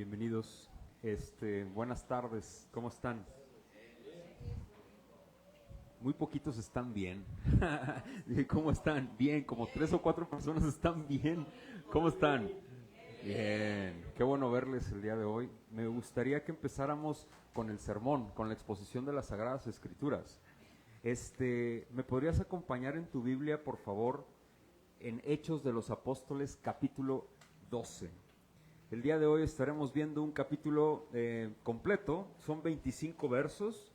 Bienvenidos. Buenas tardes, ¿cómo están? Muy poquitos están bien. ¿Cómo están? Bien, como 3 o 4 personas están bien. ¿Cómo están? Bien, qué bueno verles el día de hoy. Me gustaría que empezáramos con el sermón, con la exposición de las Sagradas Escrituras. ¿Me podrías acompañar en tu Biblia, por favor, en Hechos de los Apóstoles, capítulo 12? El día de hoy estaremos viendo un capítulo completo, son 25 versos.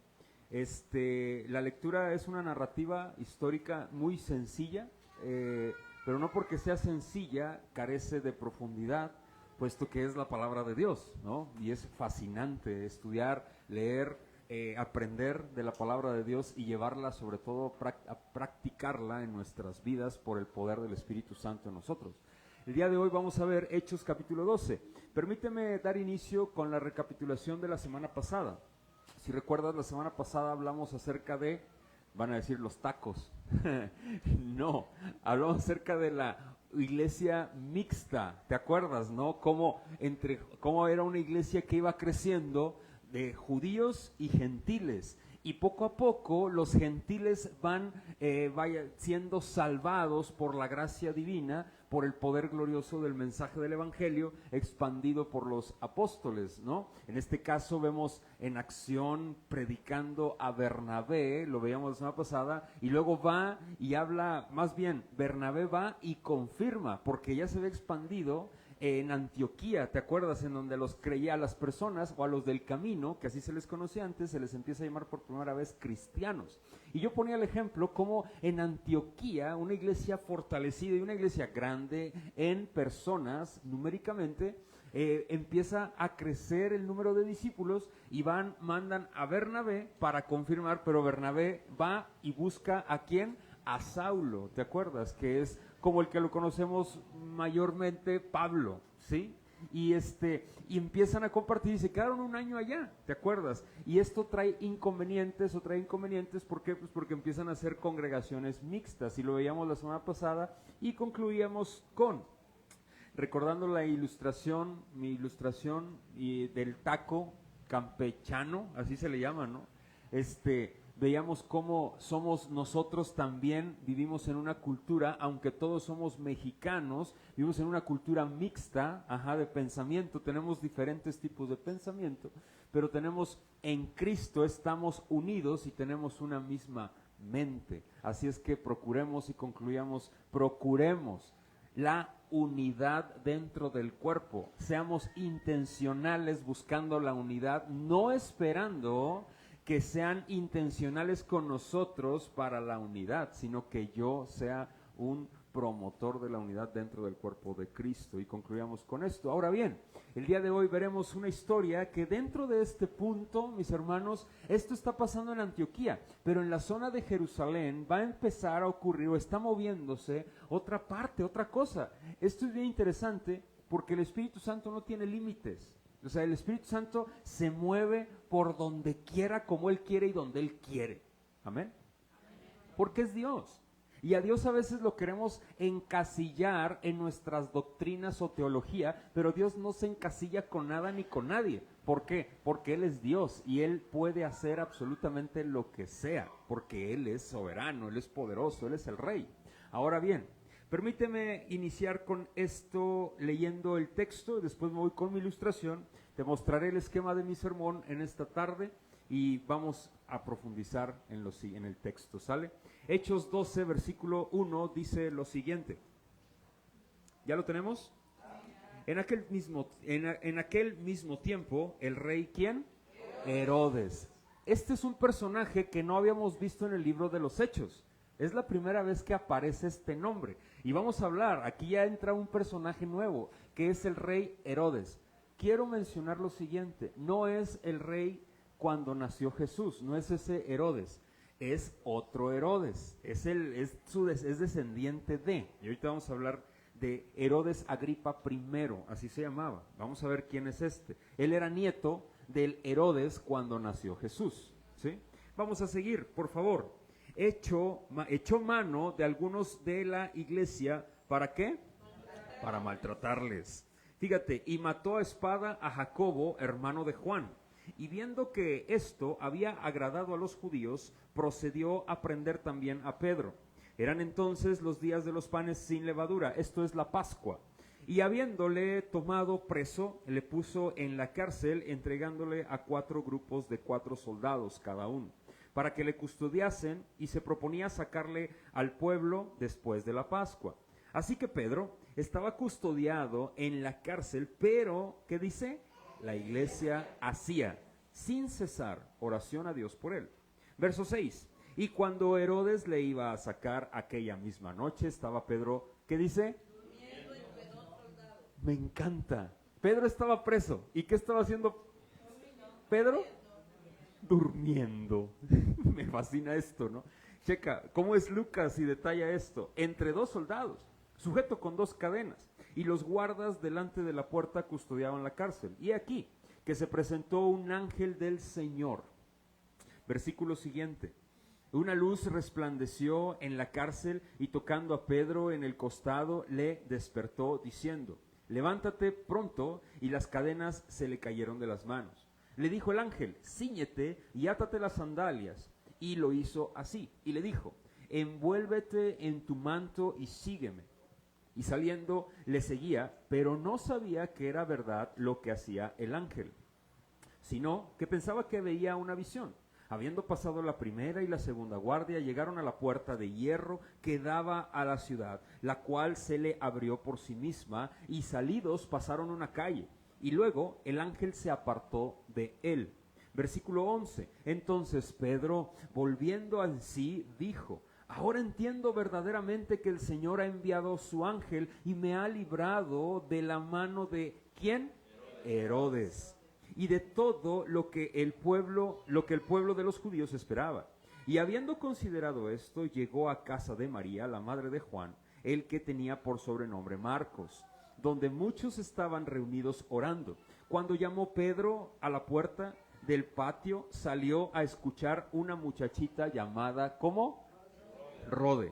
La lectura es una narrativa histórica muy sencilla, pero no porque sea sencilla carece de profundidad, puesto que es la palabra de Dios, ¿no? Y es fascinante estudiar, leer, aprender de la palabra de Dios y llevarla, sobre todo, a practicarla en nuestras vidas por el poder del Espíritu Santo en nosotros. El día de hoy vamos a ver Hechos capítulo 12. Permíteme dar inicio con la recapitulación de la semana pasada. Si recuerdas, la semana pasada hablamos acerca de, van a decir, los tacos. No, hablamos acerca de la iglesia mixta. ¿Te acuerdas, no? Cómo era una iglesia que iba creciendo de judíos y gentiles. Y poco a poco los gentiles van siendo salvados por la gracia divina, por el poder glorioso del mensaje del Evangelio expandido por los apóstoles, ¿no? En este caso vemos en acción predicando a Bernabé, lo veíamos la semana pasada, y luego va y habla, más bien Bernabé va y confirma, porque ya se había expandido en Antioquía, ¿te acuerdas? En donde los creía a las personas o a los del camino, que así se les conocía antes, se les empieza a llamar por primera vez cristianos. Y yo ponía el ejemplo como en Antioquía, una iglesia fortalecida y una iglesia grande en personas, numéricamente, empieza a crecer el número de discípulos y mandan a Bernabé para confirmar, pero Bernabé va y busca ¿a quién? A Saulo, ¿te acuerdas? Que es como el que lo conocemos mayormente, Pablo, ¿sí? Y empiezan a compartir y se quedaron un año allá, ¿te acuerdas? Y esto trae inconvenientes, ¿por qué? Pues porque empiezan a ser congregaciones mixtas, y lo veíamos la semana pasada, y concluíamos recordando mi ilustración del taco campechano, así se le llama, ¿no? Veíamos cómo somos nosotros también, vivimos en una cultura, aunque todos somos mexicanos, vivimos en una cultura mixta, de pensamiento, tenemos diferentes tipos de pensamiento, pero en Cristo estamos unidos y tenemos una misma mente. Así es que procuremos la unidad dentro del cuerpo, seamos intencionales buscando la unidad, no esperando que sean intencionales con nosotros para la unidad, sino que yo sea un promotor de la unidad dentro del cuerpo de Cristo. Y concluyamos con esto. Ahora bien, el día de hoy veremos una historia que dentro de este punto, mis hermanos, esto está pasando en Antioquía, pero en la zona de Jerusalén va a empezar a ocurrir o está moviéndose otra parte, otra cosa. Esto es bien interesante porque el Espíritu Santo no tiene límites. O sea, el Espíritu Santo se mueve por donde quiera, como Él quiere y donde Él quiere. ¿Amén? Porque es Dios. Y a Dios a veces lo queremos encasillar en nuestras doctrinas o teología, pero Dios no se encasilla con nada ni con nadie. ¿Por qué? Porque Él es Dios y Él puede hacer absolutamente lo que sea, porque Él es soberano, Él es poderoso, Él es el Rey. Ahora bien, permíteme iniciar con esto leyendo el texto, y después me voy con mi ilustración, te mostraré el esquema de mi sermón en esta tarde y vamos a profundizar en el texto, ¿sale? Hechos 12, versículo 1 dice lo siguiente. ¿Ya lo tenemos? En aquel mismo tiempo, el rey, ¿quién? Herodes. Este es un personaje que no habíamos visto en el libro de los Hechos. Es la primera vez que aparece este nombre. Y vamos a hablar, aquí ya entra un personaje nuevo, que es el rey Herodes. Quiero mencionar lo siguiente, no es el rey cuando nació Jesús, no es ese Herodes, es otro Herodes, es descendiente de, y ahorita vamos a hablar de Herodes Agripa I, así se llamaba. Vamos a ver quién es este. Él era nieto del Herodes cuando nació Jesús, ¿sí? Vamos a seguir, por favor. Echó mano de algunos de la iglesia, ¿para qué? Para maltratarles. Fíjate, y mató a espada a Jacobo, hermano de Juan. Y viendo que esto había agradado a los judíos, procedió a prender también a Pedro. Eran entonces los días de los panes sin levadura, esto es la Pascua. Y habiéndole tomado preso, le puso en la cárcel, entregándole a 4 grupos de 4 soldados cada uno, para que le custodiasen, y se proponía sacarle al pueblo después de la Pascua. Así que Pedro estaba custodiado en la cárcel, pero, ¿qué dice? La iglesia hacía sin cesar oración a Dios por él. Verso 6. Y cuando Herodes le iba a sacar aquella misma noche, estaba Pedro, ¿qué dice? Durmiendo entre 2 soldados. Me encanta. Pedro estaba preso. ¿Y qué estaba haciendo Pedro? Durmiendo. Me fascina esto, ¿no? Checa, ¿cómo es Lucas y detalla esto? Entre 2 soldados, sujeto con 2 cadenas, y los guardas delante de la puerta custodiaban la cárcel. Y aquí, que se presentó un ángel del Señor. Versículo siguiente. Una luz resplandeció en la cárcel y tocando a Pedro en el costado le despertó diciendo, levántate pronto, y las cadenas se le cayeron de las manos. Le dijo el ángel, cíñete y átate las sandalias. Y lo hizo así. Y le dijo, envuélvete en tu manto y sígueme. Y saliendo le seguía, pero no sabía que era verdad lo que hacía el ángel, sino que pensaba que veía una visión. Habiendo pasado la primera y la segunda guardia, llegaron a la puerta de hierro que daba a la ciudad, la cual se le abrió por sí misma, y salidos pasaron una calle. Y luego el ángel se apartó de él. Versículo 11. Entonces Pedro, volviendo en sí, dijo, ahora entiendo verdaderamente que el Señor ha enviado su ángel y me ha librado de la mano de ¿quién? Herodes. Y de todo lo que el pueblo de los judíos esperaba. Y habiendo considerado esto, llegó a casa de María, la madre de Juan, el que tenía por sobrenombre Marcos, donde muchos estaban reunidos orando. Cuando llamó Pedro a la puerta del patio, salió a escuchar una muchachita llamada, ¿cómo? Rode,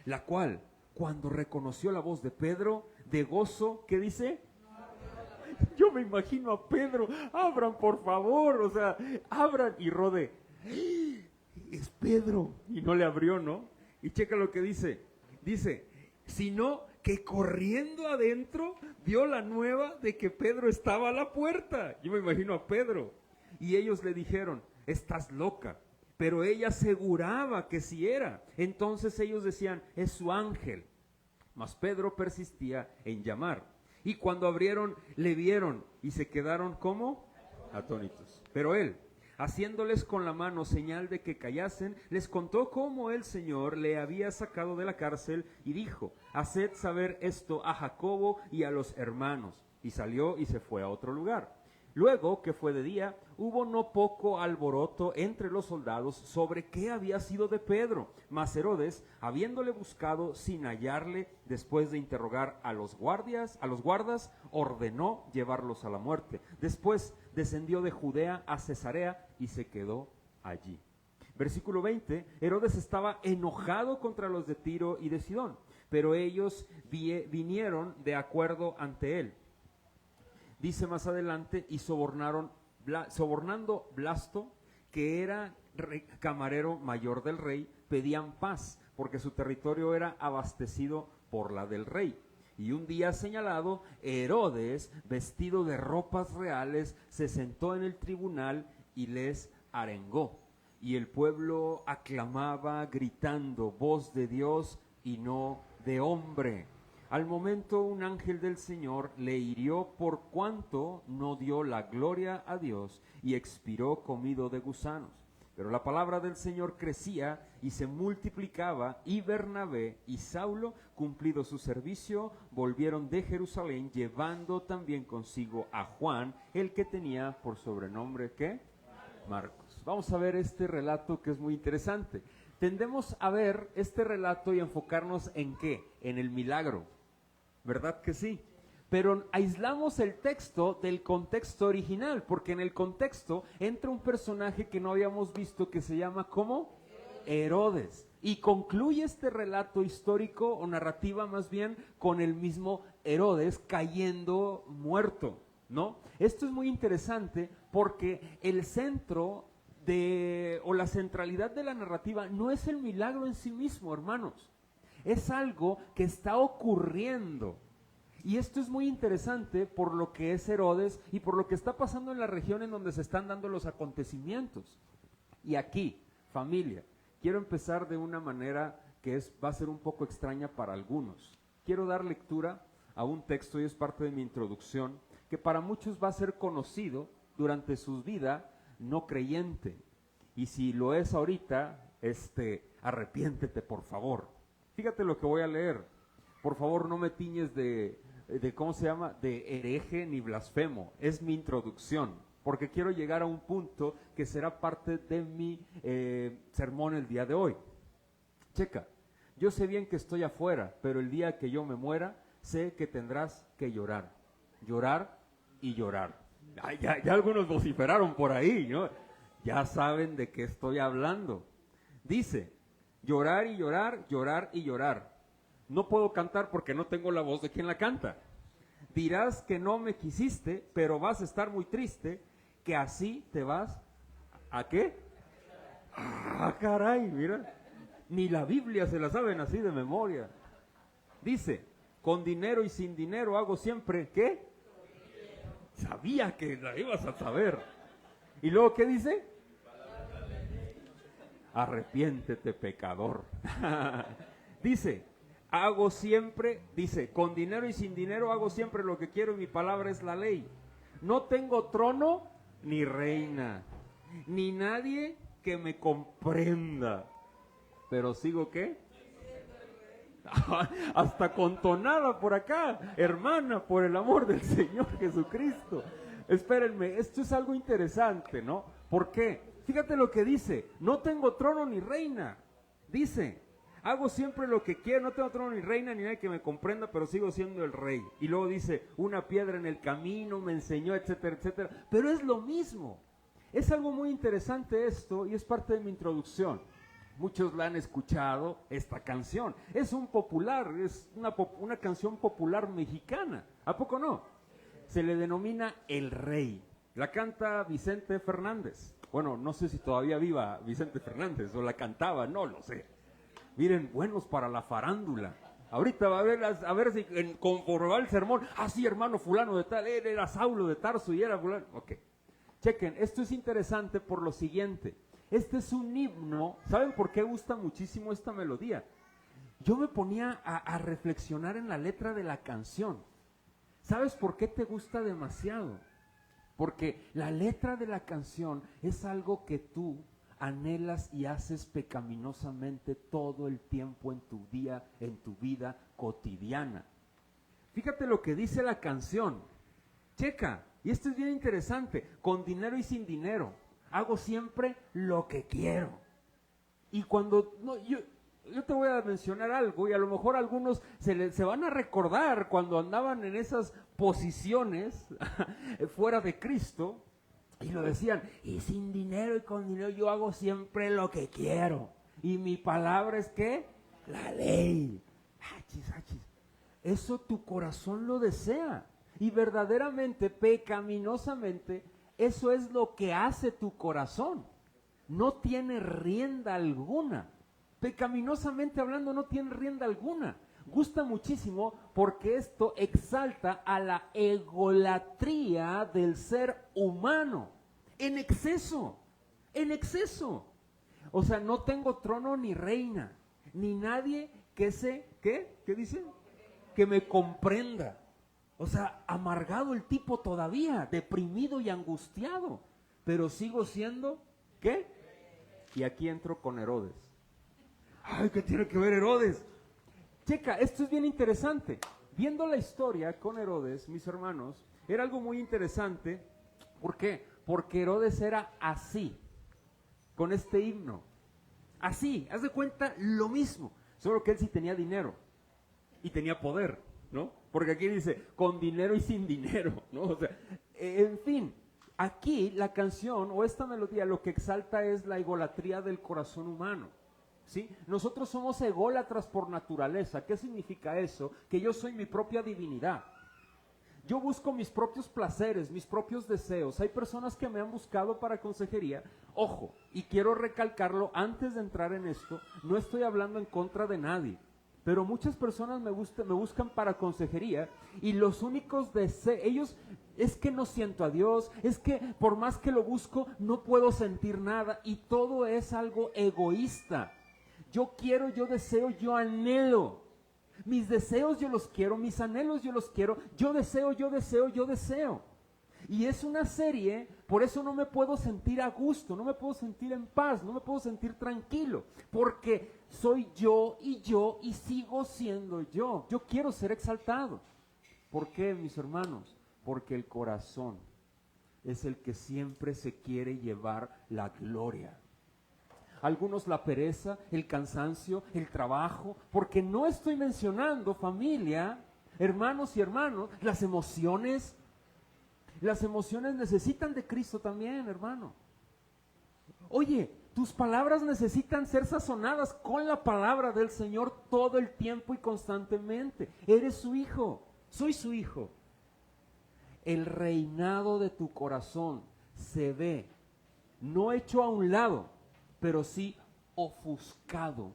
la cual, cuando reconoció la voz de Pedro, de gozo, ¿qué dice? Yo me imagino a Pedro, abran por favor, o sea, abran, y Rode, es Pedro, y no le abrió, ¿no? Y checa lo que dice, sino que corriendo adentro dio la nueva de que Pedro estaba a la puerta. Yo me imagino a Pedro, y ellos le dijeron, estás loca, pero ella aseguraba que sí era. Entonces ellos decían, es su ángel. Mas Pedro persistía en llamar. Y cuando abrieron, le vieron y se quedaron, ¿cómo? Atónitos. Pero él, haciéndoles con la mano señal de que callasen, les contó cómo el Señor le había sacado de la cárcel y dijo, haced saber esto a Jacobo y a los hermanos. Y salió y se fue a otro lugar. Luego que fue de día, hubo no poco alboroto entre los soldados sobre qué había sido de Pedro. Mas Herodes, habiéndole buscado sin hallarle, después de interrogar a los guardas, ordenó llevarlos a la muerte. Después descendió de Judea a Cesarea y se quedó allí. Versículo 20, Herodes estaba enojado contra los de Tiro y de Sidón, pero ellos vinieron de acuerdo ante él. Dice más adelante, y sobornando Blasto, que era camarero mayor del rey, pedían paz, porque su territorio era abastecido por la del rey. Y un día señalado, Herodes, vestido de ropas reales, se sentó en el tribunal y les arengó. Y el pueblo aclamaba gritando, voz de Dios y no de hombre. Al momento un ángel del Señor le hirió por cuanto no dio la gloria a Dios y expiró comido de gusanos. Pero la palabra del Señor crecía y se multiplicaba, y Bernabé y Saulo, cumplido su servicio, volvieron de Jerusalén, llevando también consigo a Juan, el que tenía por sobrenombre, ¿qué? Marcos. Vamos a ver este relato que es muy interesante. Tendemos a ver este relato y enfocarnos en ¿qué? En el milagro. ¿Verdad que sí? Pero aislamos el texto del contexto original, porque en el contexto entra un personaje que no habíamos visto que se llama ¿cómo? Herodes. Y concluye este relato histórico o narrativa más bien con el mismo Herodes cayendo muerto, ¿no? Esto es muy interesante porque el centro o la centralidad de la narrativa no es el milagro en sí mismo, hermanos. Es algo que está ocurriendo. Y esto es muy interesante por lo que es Herodes y por lo que está pasando en la región en donde se están dando los acontecimientos. Y aquí, familia, quiero empezar de una manera que va a ser un poco extraña para algunos. Quiero dar lectura a un texto, y es parte de mi introducción, que para muchos va a ser conocido durante su vida no creyente. Y si lo es ahorita, arrepiéntete, por favor. Fíjate lo que voy a leer. Por favor, no me tiñes de ¿cómo se llama? De hereje ni blasfemo. Es mi introducción, porque quiero llegar a un punto que será parte de mi sermón el día de hoy. Checa, yo sé bien que estoy afuera, pero el día que yo me muera, sé que tendrás que llorar. Llorar y llorar. Ay, ya algunos vociferaron por ahí, ¿no? Ya saben de qué estoy hablando. Dice, llorar y llorar, llorar y llorar. No puedo cantar porque no tengo la voz de quien la canta. Dirás que no me quisiste, pero vas a estar muy triste, que así te vas. ¿A qué? Ah, caray, mira. Ni la Biblia se la saben así de memoria. Dice, con dinero y sin dinero hago siempre, ¿qué? Sabía que la ibas a saber. ¿Y luego qué dice? Arrepiéntete, pecador. Dice, hago siempre, dice, con dinero y sin dinero hago siempre lo que quiero y mi palabra es la ley. No tengo trono ni reina, ni nadie que me comprenda. Pero sigo, ¿qué? Hasta con tonada por acá, hermana, por el amor del Señor Jesucristo. Espérenme, esto es algo interesante, ¿no? ¿Por qué? Fíjate lo que dice, no tengo trono ni reina. Dice, hago siempre lo que quiero, no tengo trono ni reina ni nadie que me comprenda, pero sigo siendo el rey. Y luego dice, una piedra en el camino me enseñó, etcétera, etcétera. Pero es lo mismo. Es algo muy interesante esto y es parte de mi introducción. Muchos la han escuchado, esta canción. Es una canción popular mexicana. ¿A poco no? Se le denomina El Rey. La canta Vicente Fernández. Bueno, no sé si todavía viva Vicente Fernández o la cantaba, no lo sé. Miren, buenos para la farándula. Ahorita va a ver si conforme va el sermón, sí, hermano fulano de tal, él era Saulo de Tarso y era fulano. Ok, chequen, esto es interesante por lo siguiente. Este es un himno. ¿Saben por qué gusta muchísimo esta melodía? Yo me ponía a reflexionar en la letra de la canción. ¿Sabes por qué te gusta demasiado? Porque la letra de la canción es algo que tú anhelas y haces pecaminosamente todo el tiempo en tu día, en tu vida cotidiana. Fíjate lo que dice la canción. Checa, y esto es bien interesante, con dinero y sin dinero. Hago siempre lo que quiero. Y cuando, yo te voy a mencionar algo y a lo mejor algunos se van a recordar cuando andaban en esas posiciones fuera de Cristo y lo decían, y sin dinero y con dinero yo hago siempre lo que quiero. Y mi palabra es ¿qué? La ley. Achis, achis. Eso tu corazón lo desea. Y verdaderamente, pecaminosamente, eso es lo que hace tu corazón. No tiene rienda alguna. Pecaminosamente hablando, no tiene rienda alguna. Gusta muchísimo porque esto exalta a la egolatría del ser humano. En exceso. En exceso. O sea, no tengo trono ni reina, ni nadie que ¿qué dice? Que me comprenda. O sea, amargado el tipo todavía, deprimido y angustiado, pero sigo siendo, ¿qué? Y aquí entro con Herodes. Ay, ¿qué tiene que ver Herodes? Checa, esto es bien interesante. Viendo la historia con Herodes, mis hermanos, era algo muy interesante. ¿Por qué? Porque Herodes era así, con este himno. Así, haz de cuenta lo mismo, solo que él sí tenía dinero y tenía poder, ¿no? Porque aquí dice, con dinero y sin dinero, ¿no? O sea, en fin, aquí la canción o esta melodía lo que exalta es la egolatría del corazón humano. ¿sí? Nosotros somos ególatras por naturaleza. ¿Qué significa eso? Que yo soy mi propia divinidad. Yo busco mis propios placeres, mis propios deseos. Hay personas que me han buscado para consejería. Ojo, y quiero recalcarlo antes de entrar en esto, no estoy hablando en contra de nadie, pero muchas personas me buscan para consejería y los únicos deseos, ellos, es que no siento a Dios, es que por más que lo busco, no puedo sentir nada y todo es algo egoísta. Yo quiero, yo deseo, yo anhelo. Mis deseos yo los quiero, mis anhelos yo los quiero, yo deseo, yo deseo, yo deseo. Y es una serie, por eso no me puedo sentir a gusto, no me puedo sentir en paz, no me puedo sentir tranquilo, porque soy yo y sigo siendo yo. Yo quiero ser exaltado. ¿Por qué, mis hermanos? Porque el corazón es el que siempre se quiere llevar la gloria. Algunos la pereza, el cansancio, el trabajo, porque no estoy mencionando familia, hermanos y hermanos, las emociones necesitan de Cristo también, hermano. Oye, tus palabras necesitan ser sazonadas con la palabra del Señor todo el tiempo y constantemente. Eres su hijo, soy su hijo. El reinado de tu corazón se ve, no hecho a un lado, pero sí ofuscado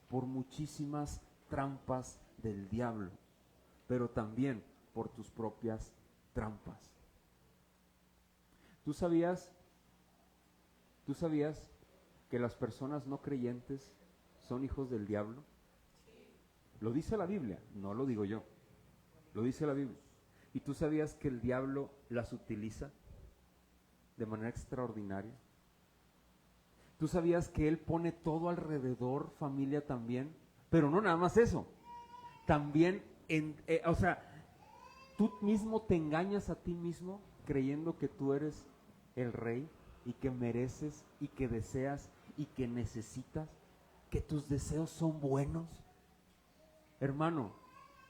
por muchísimas trampas del diablo, pero también por tus propias trampas. ¿Tú sabías que las personas no creyentes son hijos del diablo? Lo dice la Biblia, no lo digo yo, lo dice la Biblia. ¿Y tú sabías que el diablo las utiliza de manera extraordinaria? ¿Tú sabías que Él pone todo alrededor, familia también? Pero no nada más eso. También, tú mismo te engañas a ti mismo creyendo que tú eres el rey y que mereces y que deseas y que necesitas, que tus deseos son buenos. Hermano,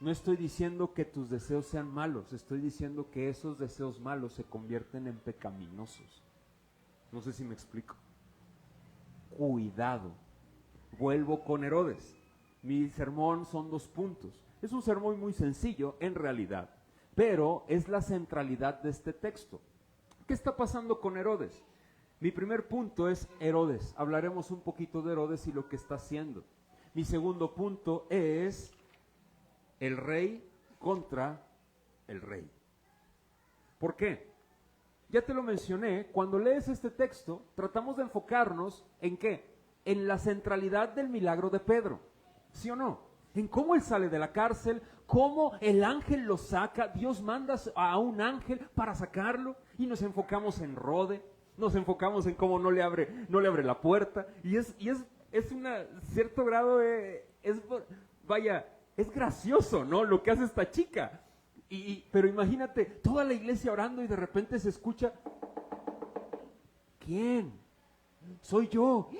no estoy diciendo que tus deseos sean malos, estoy diciendo que esos deseos malos se convierten en pecaminosos. No sé si me explico. Cuidado. Vuelvo con Herodes. Mi sermón son 2 puntos. Es un sermón muy sencillo en realidad, pero es la centralidad de este texto. ¿Qué está pasando con Herodes? Mi primer punto es Herodes. Hablaremos un poquito de Herodes y lo que está haciendo. Mi segundo punto es el rey contra el rey. ¿Por qué? Ya te lo mencioné, cuando lees este texto, tratamos de enfocarnos ¿en qué? En la centralidad del milagro de Pedro, ¿sí o no? En cómo él sale de la cárcel, cómo el ángel lo saca, Dios manda a un ángel para sacarlo, y nos enfocamos en Rode, nos enfocamos en cómo no le abre la puerta, y es una cierto grado es gracioso, ¿no? Lo que hace esta chica. Pero imagínate, toda la iglesia orando y de repente se escucha, ¿quién? Soy yo.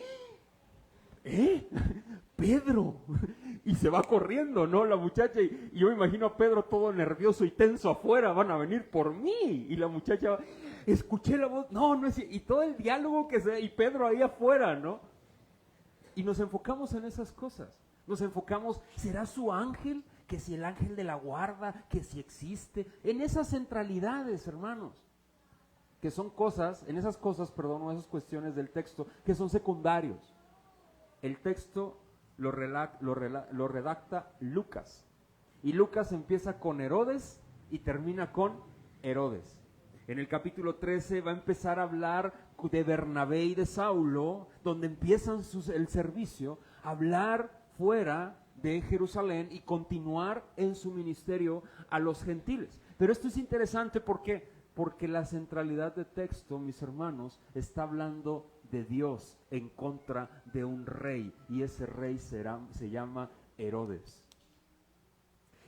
Pedro. Y se va corriendo, ¿no? La muchacha, y yo me imagino a Pedro todo nervioso y tenso afuera, van a venir por mí. Y la muchacha, escuché la voz, no es, y todo el diálogo y Pedro ahí afuera, ¿no? Y nos enfocamos en esas cosas. Nos enfocamos, ¿será su ángel? Que si el ángel de la guarda, que si existe, en esas centralidades, hermanos, que son cosas, esas cuestiones del texto, que son secundarios. El texto lo redacta Lucas, y Lucas empieza con Herodes y termina con Herodes. En el capítulo 13 va a empezar a hablar de Bernabé y de Saulo, donde empiezan el servicio, a hablar fuera de Jerusalén y continuar en su ministerio a los gentiles. Pero esto es interesante porque la centralidad de texto, mis hermanos, está hablando de Dios en contra de un rey, y ese rey se llama Herodes.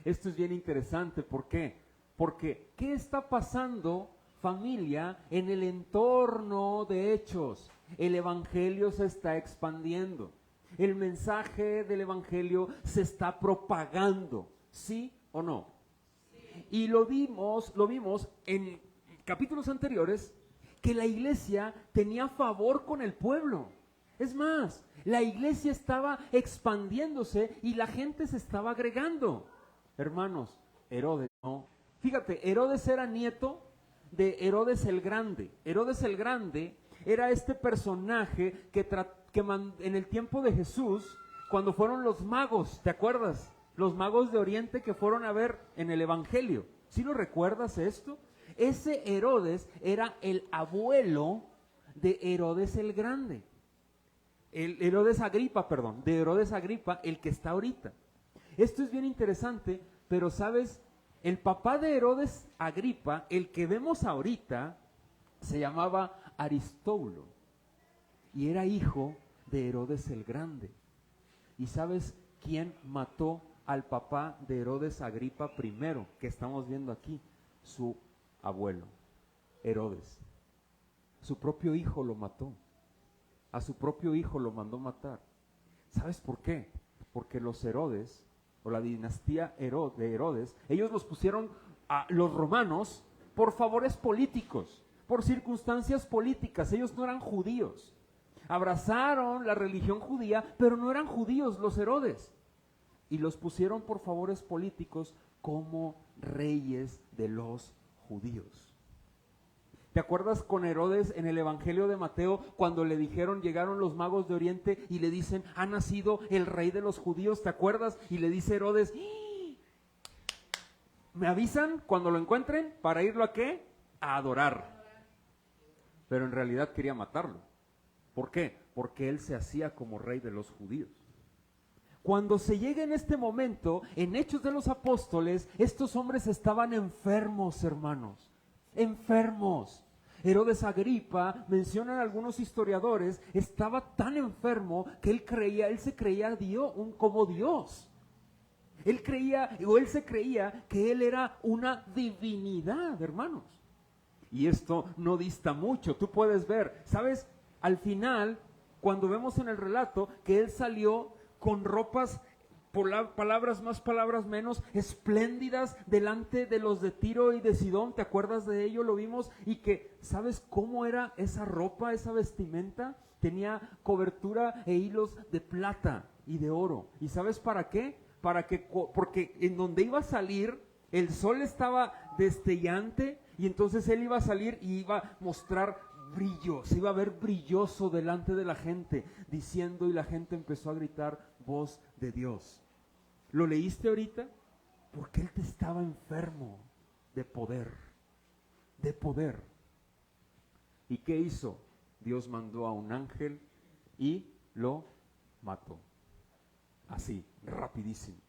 Esto es bien interesante, ¿por qué? Porque ¿qué está pasando, familia, en el entorno de Hechos? El evangelio se está expandiendo. El mensaje del evangelio se está propagando, ¿sí o no? Sí. Y lo vimos en capítulos anteriores, que la iglesia tenía favor con el pueblo. Es más, la iglesia estaba expandiéndose y la gente se estaba agregando. Hermanos, Herodes no. Fíjate, Herodes era nieto de Herodes el Grande. Herodes el Grande era este personaje que en el tiempo de Jesús, cuando fueron los magos, ¿te acuerdas? Los magos de Oriente que fueron a ver en el Evangelio. ¿Sí lo recuerdas esto? Ese Herodes era el abuelo de Herodes el Grande. De Herodes Agripa, el que está ahorita. Esto es bien interesante, pero ¿sabes? El papá de Herodes Agripa, el que vemos ahorita, se llamaba Aristóbulo y era hijo de Herodes el Grande. ¿Y sabes quién mató al papá de Herodes Agripa primero, que estamos viendo aquí? Su abuelo, Herodes. Su propio hijo lo mató. A su propio hijo lo mandó matar. ¿Sabes por qué? Porque los Herodes, o la dinastía de Herodes, ellos los pusieron a los romanos por favores políticos, por circunstancias políticas. Ellos no eran judíos. Abrazaron la religión judía, pero no eran judíos los Herodes. Y los pusieron por favores políticos como reyes de los judíos. ¿Te acuerdas con Herodes en el Evangelio de Mateo cuando le dijeron, llegaron los magos de Oriente y le dicen, ha nacido el rey de los judíos? ¿Te acuerdas? Y le dice Herodes, ¿me avisan cuando lo encuentren para irlo a qué? A adorar. Pero en realidad quería matarlo. ¿Por qué? Porque él se hacía como rey de los judíos. Cuando se llega en este momento, en Hechos de los Apóstoles, estos hombres estaban enfermos, hermanos. Enfermos. Herodes Agripa, mencionan algunos historiadores, estaba tan enfermo que él se creía Dios, como Dios. Él se creía que él era una divinidad, hermanos. Y esto no dista mucho, tú puedes ver, ¿sabes? Al final, cuando vemos en el relato que él salió con ropas, palabras más, palabras menos, espléndidas delante de los de Tiro y de Sidón, ¿te acuerdas de ello? Lo vimos, y que, ¿sabes cómo era esa ropa, esa vestimenta? Tenía cobertura e hilos de plata y de oro. ¿Y sabes para qué? Porque en donde iba a salir, el sol estaba destellante, y entonces él iba a salir y iba a mostrar brillo, se iba a ver brilloso delante de la gente, diciendo, y la gente empezó a gritar, voz de Dios. ¿Lo leíste ahorita? Porque él estaba enfermo de poder, de poder. ¿Y qué hizo? Dios mandó a un ángel y lo mató. Así, rapidísimo.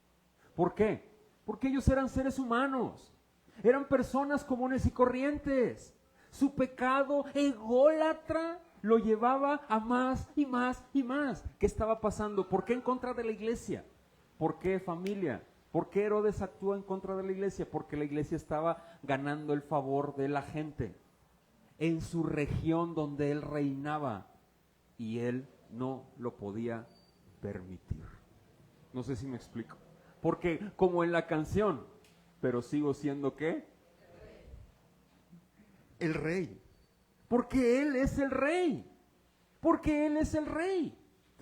¿Por qué? Porque ellos eran seres humanos, eran personas comunes y corrientes. Su pecado ególatra lo llevaba a más y más y más. ¿Qué estaba pasando? ¿Por qué en contra de la iglesia? ¿Por qué, familia? ¿Por qué Herodes actúa en contra de la iglesia? Porque la iglesia estaba ganando el favor de la gente en su región donde él reinaba, y él no lo podía permitir. No sé si me explico. Porque como en la canción, pero sigo siendo ¿qué? El rey. Porque él es el rey. Porque él es el rey.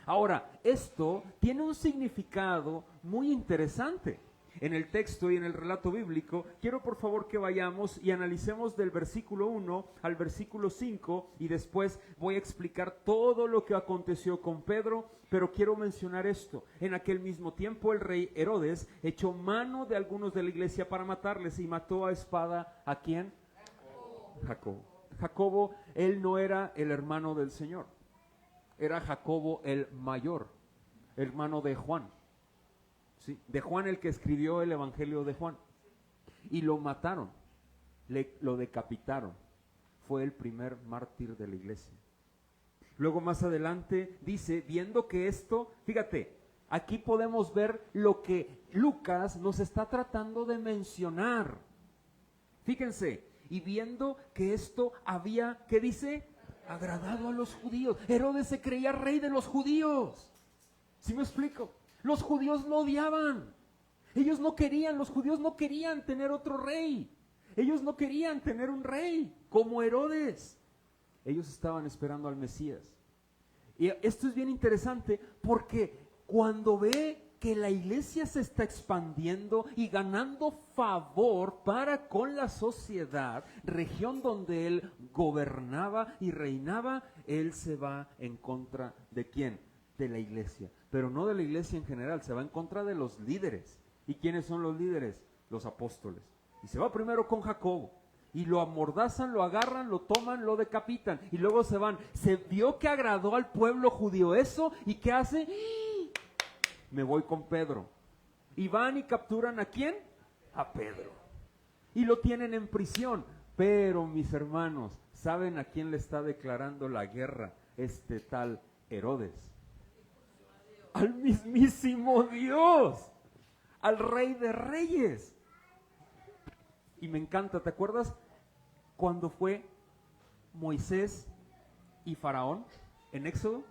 Ahora, esto tiene un significado muy interesante. En el texto y en el relato bíblico, quiero por favor que vayamos y analicemos del versículo 1 al versículo 5, y después voy a explicar todo lo que aconteció con Pedro, pero quiero mencionar esto. En aquel mismo tiempo el rey Herodes echó mano de algunos de la iglesia para matarles, y mató a espada ¿a quién? Jacobo. Jacobo, él no era el hermano del Señor, era Jacobo el mayor, hermano de Juan. ¿Sí? De Juan, el que escribió el Evangelio de Juan. Y lo mataron, lo decapitaron. Fue el primer mártir de la iglesia. Luego más adelante dice, viendo que esto, fíjate, aquí podemos ver lo que Lucas nos está tratando de mencionar. Fíjense, y viendo que esto había, ¿qué dice? Agradado a los judíos. Herodes se creía rey de los judíos. ¿Sí me explico? Los judíos lo odiaban. Los judíos no querían tener otro rey. Ellos no querían tener un rey como Herodes. Ellos estaban esperando al Mesías. Y esto es bien interesante porque cuando ve que la iglesia se está expandiendo y ganando favor para con la sociedad, región donde él gobernaba y reinaba, él se va en contra de ¿quién? De la iglesia, pero no de la iglesia en general, se va en contra de los líderes. ¿Y quiénes son los líderes? Los apóstoles. Y se va primero con Jacobo. Y lo amordazan, lo agarran, lo toman, lo decapitan. Y luego se van. Se vio que agradó al pueblo judío eso. ¿Y qué hace? Me voy con Pedro. Y van y capturan ¿a quién? A Pedro. Y lo tienen en prisión. Pero mis hermanos, ¿saben a quién le está declarando la guerra este tal Herodes? Al mismísimo Dios. Al Rey de Reyes. Y me encanta, ¿te acuerdas cuando fue Moisés y Faraón en Éxodo?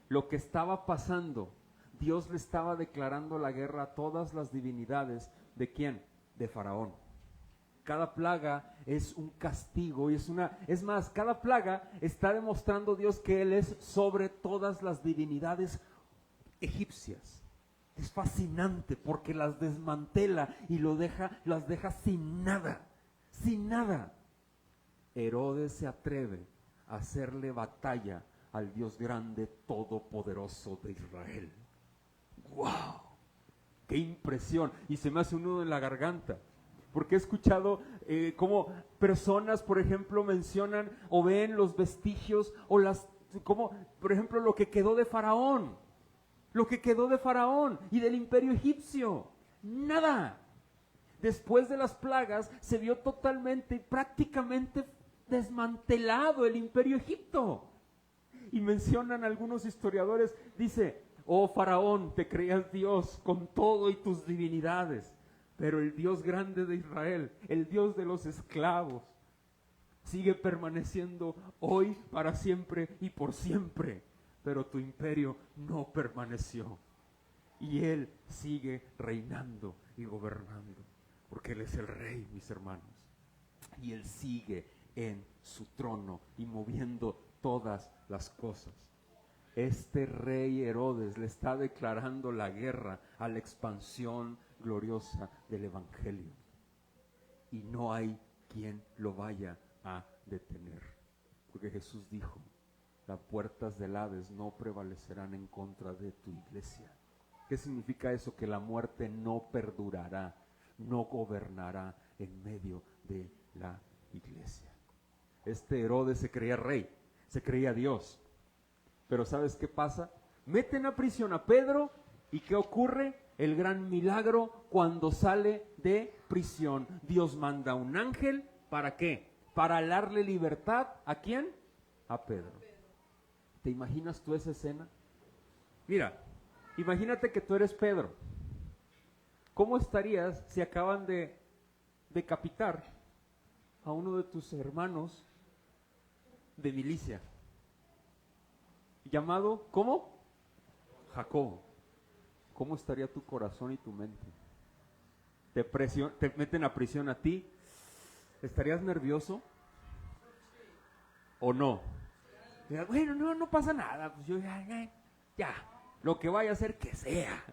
Lo que estaba pasando, Dios le estaba declarando la guerra a todas las divinidades. ¿De quién? De Faraón. Cada plaga es un castigo y es más, cada plaga está demostrando Dios que Él es sobre todas las divinidades egipcias. Es fascinante porque las desmantela y las deja sin nada, sin nada. Herodes se atreve a hacerle batalla al Dios grande, todopoderoso de Israel. ¡Wow! ¡Qué impresión! Y se me hace un nudo en la garganta, porque he escuchado cómo personas, por ejemplo, mencionan o ven los vestigios o como, por ejemplo, lo que quedó de Faraón. Lo que quedó de Faraón y del imperio egipcio. Nada. Después de las plagas se vio totalmente, prácticamente desmantelado el imperio egipto. Y mencionan algunos historiadores, dice, oh Faraón, te creías Dios con todo y tus divinidades, pero el Dios grande de Israel, el Dios de los esclavos, sigue permaneciendo hoy, para siempre y por siempre. Pero tu imperio no permaneció. Y Él sigue reinando y gobernando. Porque Él es el Rey, mis hermanos. Y Él sigue en su trono y moviendo todas las cosas. Este rey Herodes le está declarando la guerra a la expansión gloriosa del Evangelio. Y no hay quien lo vaya a detener. Porque Jesús dijo, las puertas del Hades no prevalecerán en contra de tu iglesia. ¿Qué significa eso? Que la muerte no perdurará, no gobernará en medio de la iglesia. Este Herodes se creía rey, se creía Dios. Pero ¿sabes qué pasa? Meten a prisión a Pedro y ¿qué ocurre? El gran milagro cuando sale de prisión. Dios manda un ángel, ¿para qué? Para darle libertad, ¿a quién? A Pedro. ¿Te imaginas tú esa escena? Mira, imagínate que tú eres Pedro. ¿Cómo estarías si acaban de decapitar a uno de tus hermanos de milicia? Llamado, ¿cómo? Jacobo. ¿Cómo estaría tu corazón y tu mente? Te meten a prisión a ti. ¿Estarías nervioso? ¿O no? Bueno, no pasa nada, pues yo ya, lo que vaya a ser que sea.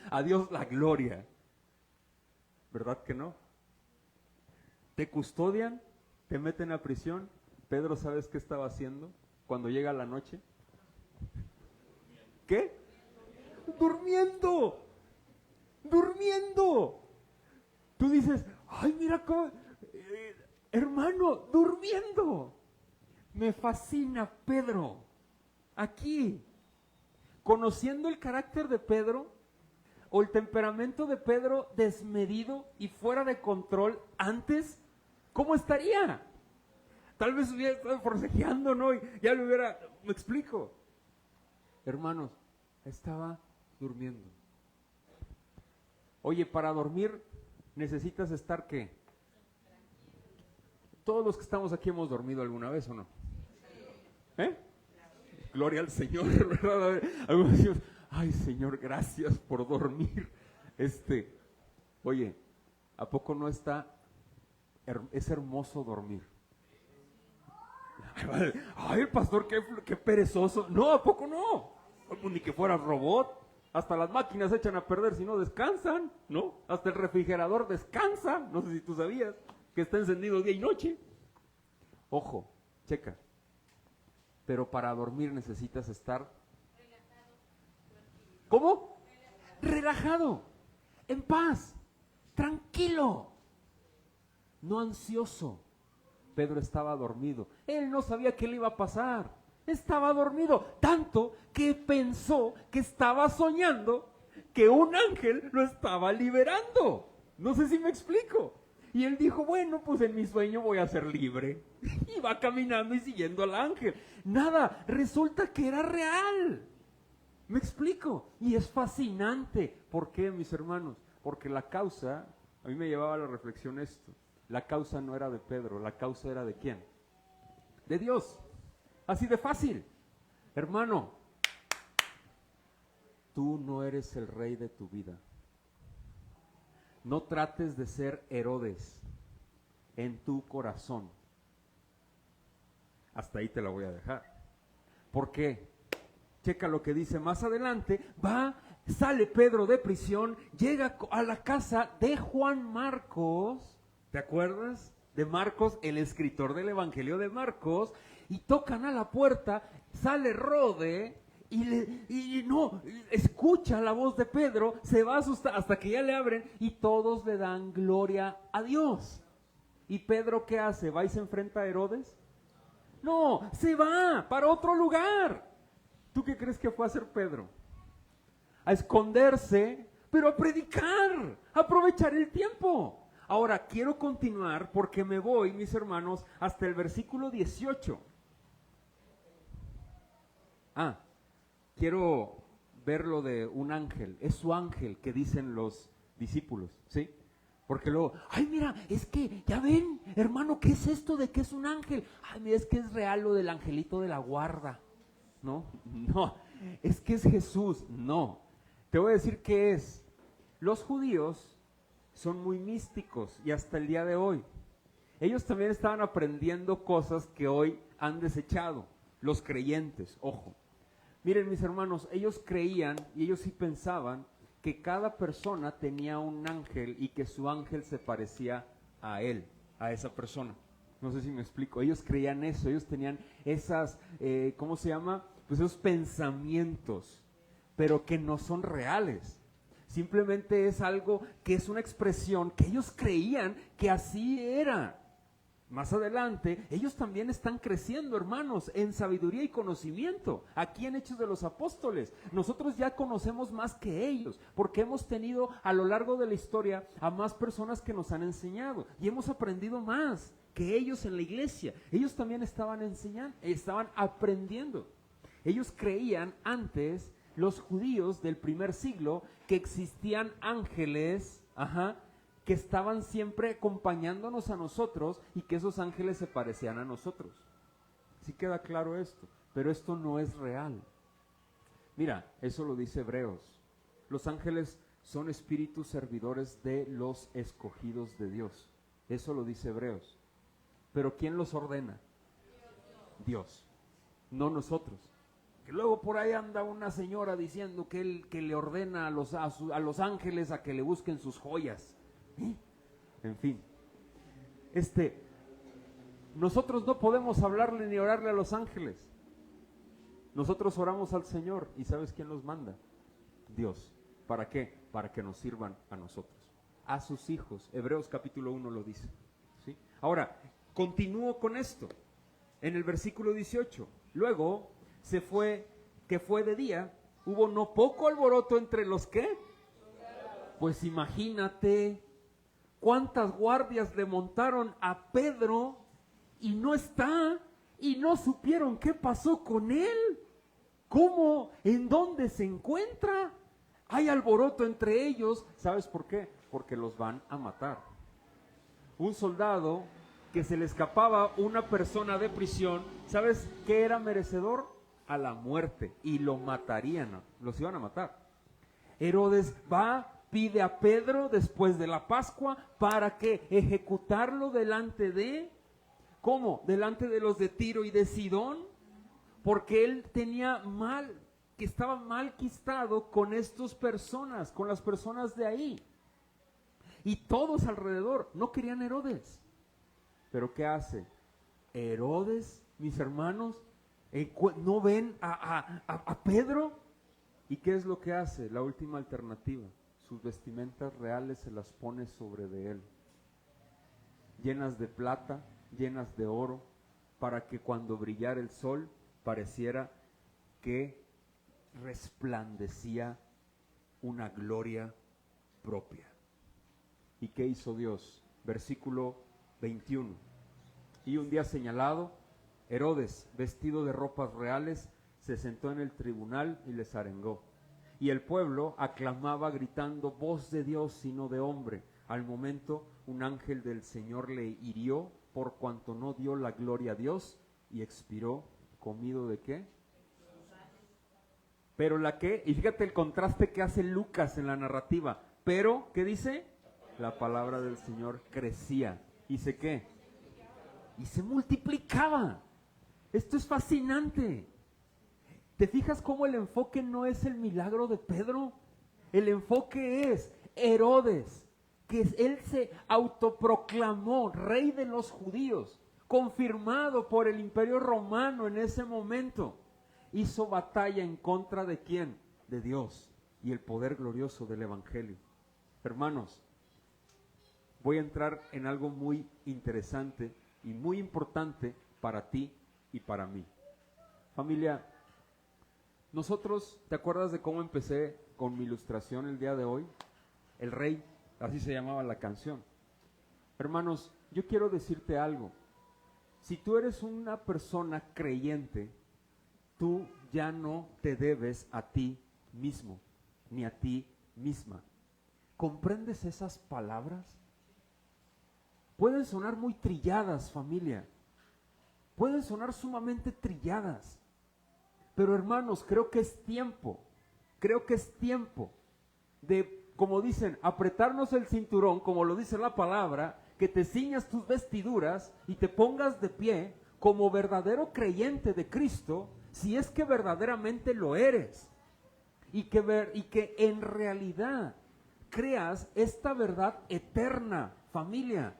A Dios la gloria. ¿Verdad que no? Te custodian, te meten a prisión. Pedro, ¿sabes qué estaba haciendo cuando llega la noche? ¿Qué? Durmiendo. Tú dices, ay, mira cómo, hermano, durmiendo. Me fascina Pedro, aquí, conociendo el carácter de Pedro, o el temperamento de Pedro desmedido y fuera de control antes, ¿cómo estaría? Tal vez hubiera estado forcejeando, ¿no? Y ya lo hubiera, me explico. Hermanos, estaba durmiendo. Oye, para dormir necesitas estar, ¿qué? Todos los que estamos aquí hemos dormido alguna vez, ¿o no? Gloria al Señor, ¿verdad? Algunos decimos, ay Señor, gracias por dormir. Oye, ¿a poco no es hermoso dormir? Ay, el pastor, qué perezoso. No, ¿a poco no? Pues ni que fuera robot. Hasta las máquinas se echan a perder si no descansan, ¿no? Hasta el refrigerador descansa. No sé si tú sabías que está encendido día y noche. Ojo, checa. Pero para dormir necesitas estar... ¿Cómo? Relajado, en paz, tranquilo, no ansioso. Pedro estaba dormido. Él no sabía qué le iba a pasar. Estaba dormido, tanto que pensó que estaba soñando que un ángel lo estaba liberando. No sé si me explico. Y él dijo, bueno, pues en mi sueño voy a ser libre. Y va caminando y siguiendo al ángel. Nada, resulta que era real. ¿Me explico? Y es fascinante. ¿Por qué, mis hermanos? Porque la causa, a mí me llevaba a la reflexión esto. La causa no era de Pedro, la causa era de ¿quién? De Dios. Así de fácil. Hermano, tú no eres el rey de tu vida. No trates de ser Herodes en tu corazón. Hasta ahí te la voy a dejar. ¿Por qué? Checa lo que dice más adelante. Sale Pedro de prisión, llega a la casa de Juan Marcos. ¿Te acuerdas? De Marcos, el escritor del Evangelio de Marcos. Y tocan a la puerta, sale Rode y no, escucha la voz de Pedro, se va a asustar hasta que ya le abren y todos le dan gloria a Dios. ¿Y Pedro qué hace? ¿Va y se enfrenta a Herodes? No, se va para otro lugar. ¿Tú qué crees que fue a hacer Pedro? A esconderse, pero a predicar, a aprovechar el tiempo. Ahora, quiero continuar porque me voy, mis hermanos, hasta el versículo 18. Quiero ver lo de un ángel. Es su ángel que dicen los discípulos, ¿sí? Porque luego, ay, mira, es que, ya ven, hermano, ¿qué es esto de que es un ángel? Ay, mira, es que es real lo del angelito de la guarda. No, es que es Jesús. No, te voy a decir qué es. Los judíos son muy místicos y hasta el día de hoy. Ellos también estaban aprendiendo cosas que hoy han desechado. Los creyentes, ojo. Miren, mis hermanos, ellos creían y ellos sí pensaban que cada persona tenía un ángel y que su ángel se parecía a él, a esa persona. No sé si me explico. Ellos creían eso, ellos tenían esas, ¿cómo se llama? Pues esos pensamientos, pero que no son reales. Simplemente es algo que es una expresión que ellos creían que así era. Más adelante, ellos también están creciendo, hermanos, en sabiduría y conocimiento. Aquí en Hechos de los Apóstoles, nosotros ya conocemos más que ellos, porque hemos tenido a lo largo de la historia a más personas que nos han enseñado y hemos aprendido más que ellos en la iglesia. Ellos también estaban enseñando, estaban aprendiendo. Ellos creían antes, los judíos del primer siglo, que existían ángeles, que estaban siempre acompañándonos a nosotros y que esos ángeles se parecían a nosotros. Sí queda claro esto, pero esto no es real. Mira, eso lo dice Hebreos. Los ángeles son espíritus servidores de los escogidos de Dios. Eso lo dice Hebreos. Pero ¿quién los ordena? Dios, no nosotros. Que luego por ahí anda una señora diciendo que le ordena a los ángeles a que le busquen sus joyas. En fin, nosotros no podemos hablarle ni orarle a los ángeles. Nosotros oramos al Señor y ¿sabes quién los manda? Dios. ¿Para qué? Para que nos sirvan a nosotros, a sus hijos. Hebreos capítulo 1 lo dice, ¿sí? Ahora, continúo con esto. En el versículo 18, luego que fue de día, hubo no poco alboroto entre los que, pues imagínate cuántas guardias le montaron a Pedro y no está, y no supieron qué pasó con él, cómo, en dónde se encuentra. Hay alboroto entre ellos. ¿Sabes por qué? Porque los van a matar. Un soldado que se le escapaba una persona de prisión, ¿sabes qué era merecedor? A la muerte, y lo matarían, los iban a matar. Herodes pide a Pedro después de la Pascua para que ejecutarlo delante de, ¿Cómo? Delante de los de Tiro y de Sidón, porque él que estaba mal quistado con estas personas, con las personas de ahí. Y todos alrededor no querían Herodes. Pero ¿qué hace? Herodes, mis hermanos, ¿no ven a Pedro? ¿Y qué es lo que hace? La última alternativa. Sus vestimentas reales se las pone sobre de él, llenas de plata, llenas de oro, para que cuando brillara el sol pareciera que resplandecía una gloria propia. ¿Y qué hizo Dios? Versículo 21. Y un día señalado, Herodes, vestido de ropas reales, se sentó en el tribunal y les arengó. Y el pueblo aclamaba gritando: voz de Dios y no de hombre. Al momento, un ángel del Señor le hirió por cuanto no dio la gloria a Dios y expiró. ¿Comido de qué? Pero la que, y fíjate el contraste que hace Lucas en la narrativa. Pero, ¿qué dice? La palabra del Señor crecía. ¿Y se qué? Y se multiplicaba. Esto es fascinante. ¿Te fijas cómo el enfoque no es el milagro de Pedro? El enfoque es Herodes, que él se autoproclamó rey de los judíos, confirmado por el imperio romano en ese momento. Hizo batalla en contra de ¿quién? De Dios y el poder glorioso del evangelio. Hermanos, voy a entrar en algo muy interesante y muy importante para ti y para mí. Familia, nosotros, ¿te acuerdas de cómo empecé con mi ilustración el día de hoy? El rey, así se llamaba la canción. Hermanos, yo quiero decirte algo. Si tú eres una persona creyente, tú ya no te debes a ti mismo, ni a ti misma. ¿Comprendes esas palabras? Pueden sonar muy trilladas, familia. Pueden sonar sumamente trilladas. Pero hermanos, creo que es tiempo de, como dicen, apretarnos el cinturón, como lo dice la palabra, que te ciñas tus vestiduras y te pongas de pie como verdadero creyente de Cristo, si es que verdaderamente lo eres, y que en realidad creas esta verdad eterna. Familia,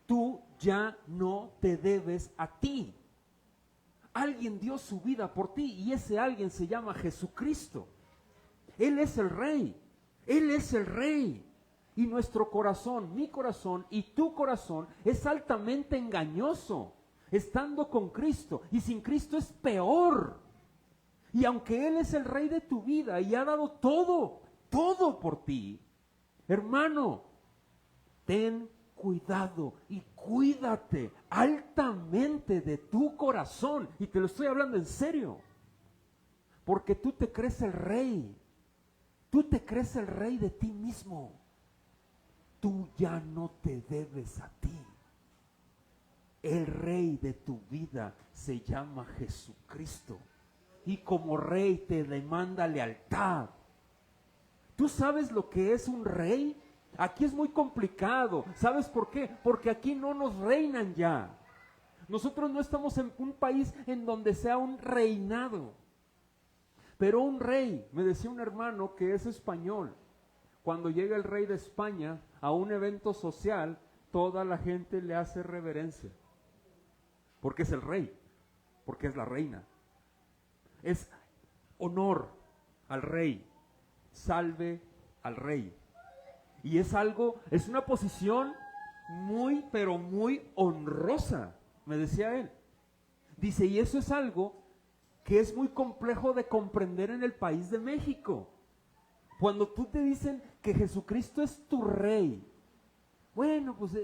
tú ya no te debes a ti. Alguien dio su vida por ti y ese alguien se llama Jesucristo. Él es el Rey. Él es el Rey. Y nuestro corazón, mi corazón y tu corazón es altamente engañoso estando con Cristo. Y sin Cristo es peor. Y aunque Él es el Rey de tu vida y ha dado todo por ti, hermano, ten cuidado y cuídate altamente de tu corazón, y te lo estoy hablando en serio, porque tú te crees el rey, tú te crees el rey de ti mismo. Tú ya no te debes a ti. El rey de tu vida se llama Jesucristo, y como rey te demanda lealtad. ¿Tú sabes lo que es un rey? Aquí es muy complicado. ¿Sabes por qué? Porque aquí no nos reinan ya. Nosotros no estamos en un país en donde sea un reinado. Pero un rey, me decía un hermano que es español, cuando llega el rey de España a un evento social, toda la gente le hace reverencia. Porque es el rey, porque es la reina. Es honor al rey, salve al rey. Y es una posición muy, pero muy honrosa, me decía él. Dice, y eso es algo que es muy complejo de comprender en el país de México. Cuando tú te dicen que Jesucristo es tu rey, bueno, pues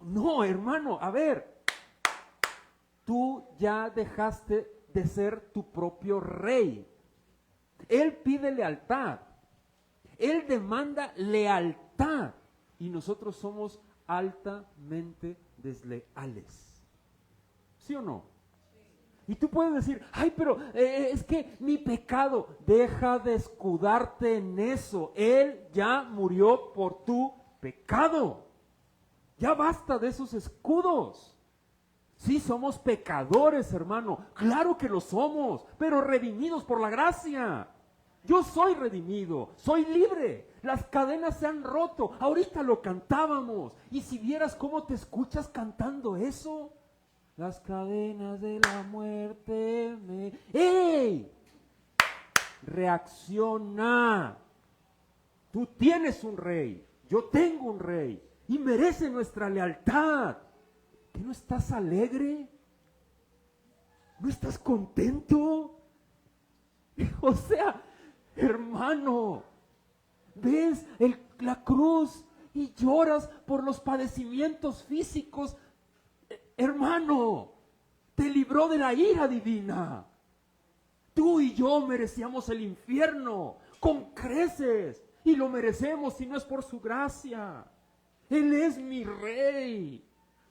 no, hermano, a ver, tú ya dejaste de ser tu propio rey. Él pide lealtad. Él demanda lealtad y nosotros somos altamente desleales. ¿Sí o no? Sí. Y tú puedes decir, ay, pero es que mi pecado, deja de escudarte en eso. Él ya murió por tu pecado. Ya basta de esos escudos. Sí, somos pecadores, hermano. Claro que lo somos, pero redimidos por la gracia. Yo soy redimido, soy libre. Las cadenas se han roto. Ahorita lo cantábamos. Y si vieras cómo te escuchas cantando eso. Las cadenas de la muerte me... ¡Ey! Reacciona. Tú tienes un rey. Yo tengo un rey. Y merece nuestra lealtad. ¿Qué no estás alegre? ¿No estás contento? O sea, hermano, ves la cruz y lloras por los padecimientos físicos. Hermano, te libró de la ira divina. Tú y yo merecíamos el infierno con creces y lo merecemos si no es por su gracia. Él es mi rey.